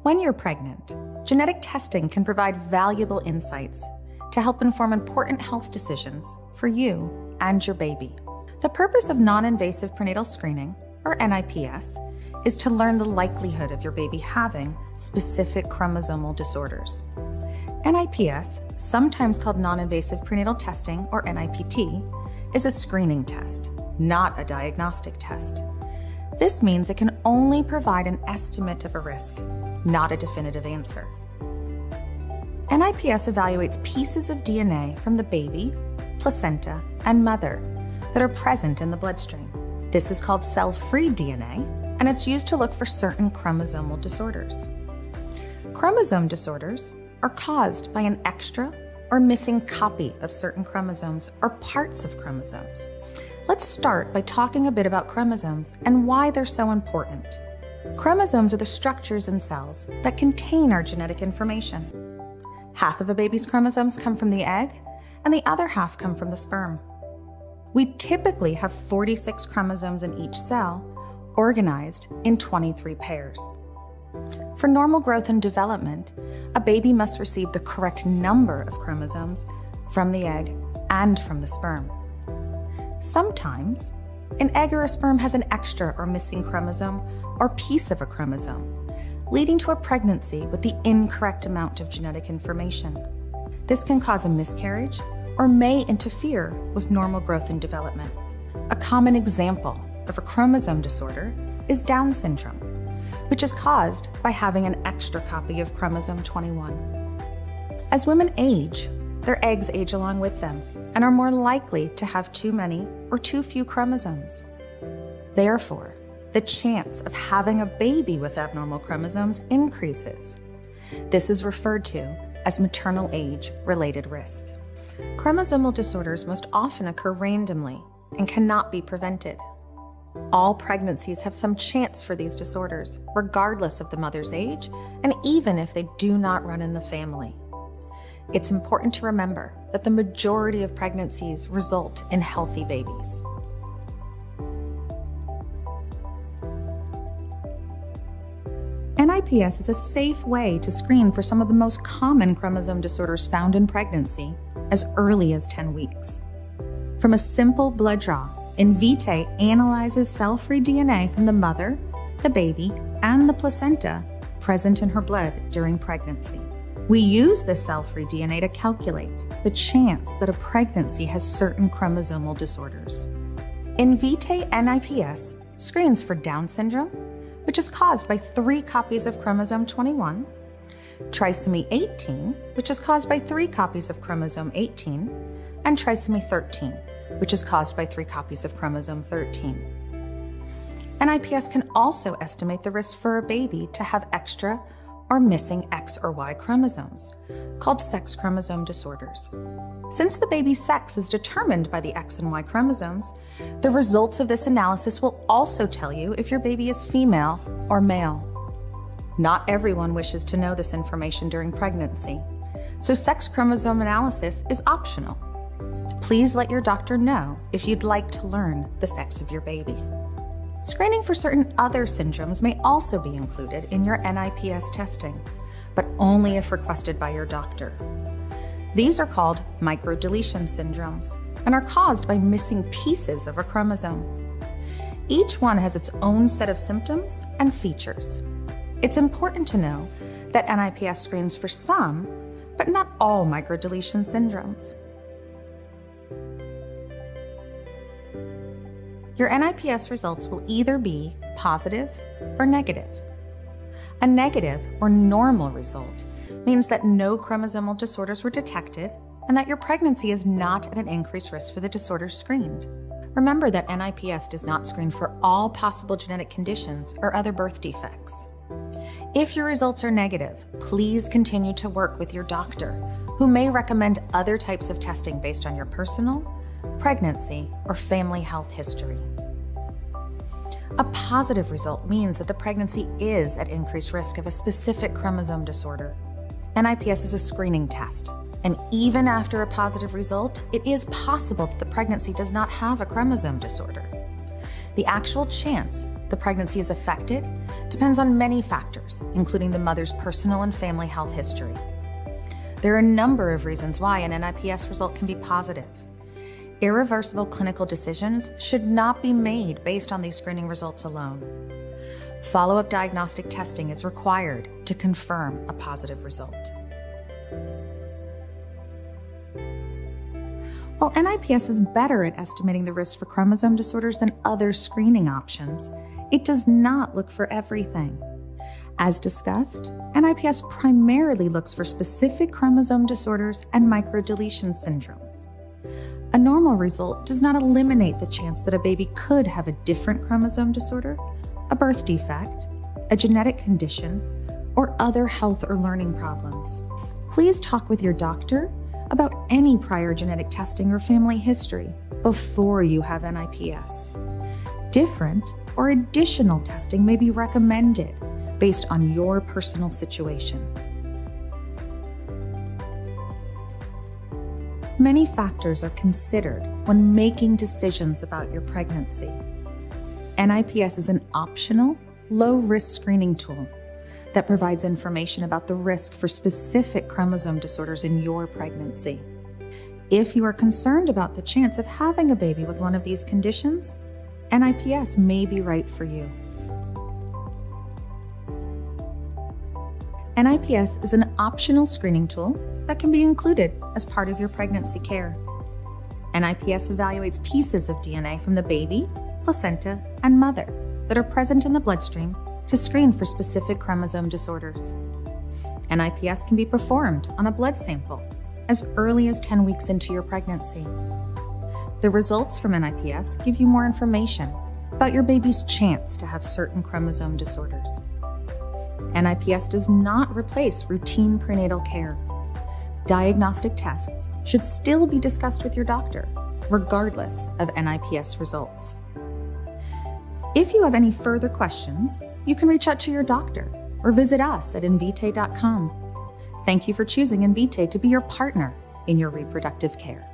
When you're pregnant, genetic testing can provide valuable insights to help inform important health decisions for you and your baby. The purpose of non-invasive prenatal screening, or NIPS, is to learn the likelihood of your baby having specific chromosomal disorders. NIPS, sometimes called non-invasive prenatal testing, or NIPT, is a screening test, not a diagnostic test. This means it can only provide an estimate of a risk, not a definitive answer. NIPS evaluates pieces of DNA from the baby, placenta, and mother that are present in the bloodstream. This is called cell-free DNA, and it's used to look for certain chromosomal disorders. Chromosome disorders are caused by an extra or missing copy of certain chromosomes or parts of chromosomes. Let's start by talking a bit about chromosomes and why they're so important. Chromosomes are the structures in cells that contain our genetic information. Half of a baby's chromosomes come from the egg, and the other half come from the sperm. We typically have 46 chromosomes in each cell, organized in 23 pairs. For normal growth and development, a baby must receive the correct number of chromosomes from the egg and from the sperm. Sometimes, an egg or a sperm has an extra or missing chromosome or piece of a chromosome, leading to a pregnancy with the incorrect amount of genetic information. This can cause a miscarriage or may interfere with normal growth and development. A common example of a chromosome disorder is Down syndrome, which is caused by having an extra copy of chromosome 21. As women age, their eggs age along with them and are more likely to have too many or too few chromosomes. Therefore, the chance of having a baby with abnormal chromosomes increases. This is referred to as maternal age-related risk. Chromosomal disorders most often occur randomly and cannot be prevented. All pregnancies have some chance for these disorders, regardless of the mother's age, and even if they do not run in the family. It's important to remember that the majority of pregnancies result in healthy babies. NIPS is a safe way to screen for some of the most common chromosome disorders found in pregnancy as early as 10 weeks. From a simple blood draw, Invitae analyzes cell-free DNA from the mother, the baby, and the placenta present in her blood during pregnancy. We use this cell-free DNA to calculate the chance that a pregnancy has certain chromosomal disorders. Invitae NIPS screens for Down syndrome, which is caused by 3 copies of chromosome 21, trisomy 18, which is caused by 3 copies of chromosome 18, and trisomy 13, which is caused by 3 copies of chromosome 13. NIPS can also estimate the risk for a baby to have extra or missing X or Y chromosomes, called sex chromosome disorders. Since the baby's sex is determined by the X and Y chromosomes, the results of this analysis will also tell you if your baby is female or male. Not everyone wishes to know this information during pregnancy, so sex chromosome analysis is optional. Please let your doctor know if you'd like to learn the sex of your baby. Screening for certain other syndromes may also be included in your NIPS testing, but only if requested by your doctor. These are called microdeletion syndromes and are caused by missing pieces of a chromosome. Each one has its own set of symptoms and features. It's important to know that NIPS screens for some, but not all microdeletion syndromes. Your NIPS results will either be positive or negative. A negative or normal result means that no chromosomal disorders were detected and that your pregnancy is not at an increased risk for the disorders screened. Remember that NIPS does not screen for all possible genetic conditions or other birth defects. If your results are negative, please continue to work with your doctor, who may recommend other types of testing based on your personal, pregnancy, or family health history. A positive result means that the pregnancy is at increased risk of a specific chromosome disorder. NIPS is a screening test, and even after a positive result, it is possible that the pregnancy does not have a chromosome disorder. The actual chance the pregnancy is affected depends on many factors, including the mother's personal and family health history. There are a number of reasons why an NIPS result can be positive. Irreversible clinical decisions should not be made based on these screening results alone. Follow-up diagnostic testing is required to confirm a positive result. While NIPS is better at estimating the risk for chromosome disorders than other screening options, it does not look for everything. As discussed, NIPS primarily looks for specific chromosome disorders and microdeletion syndromes. A normal result does not eliminate the chance that a baby could have a different chromosome disorder, a birth defect, a genetic condition, or other health or learning problems. Please talk with your doctor about any prior genetic testing or family history before you have NIPS. Different or additional testing may be recommended based on your personal situation. Many factors are considered when making decisions about your pregnancy. NIPS is an optional, low-risk screening tool that provides information about the risk for specific chromosome disorders in your pregnancy. If you are concerned about the chance of having a baby with one of these conditions, NIPS may be right for you. NIPS is an optional screening tool that can be included as part of your pregnancy care. NIPS evaluates pieces of DNA from the baby, placenta, and mother that are present in the bloodstream to screen for specific chromosome disorders. NIPS can be performed on a blood sample as early as 10 weeks into your pregnancy. The results from NIPS give you more information about your baby's chance to have certain chromosome disorders. NIPS does not replace routine prenatal care. Diagnostic tests should still be discussed with your doctor, regardless of NIPS results. If you have any further questions, you can reach out to your doctor or visit us at Invitae.com. Thank you for choosing Invitae to be your partner in your reproductive care.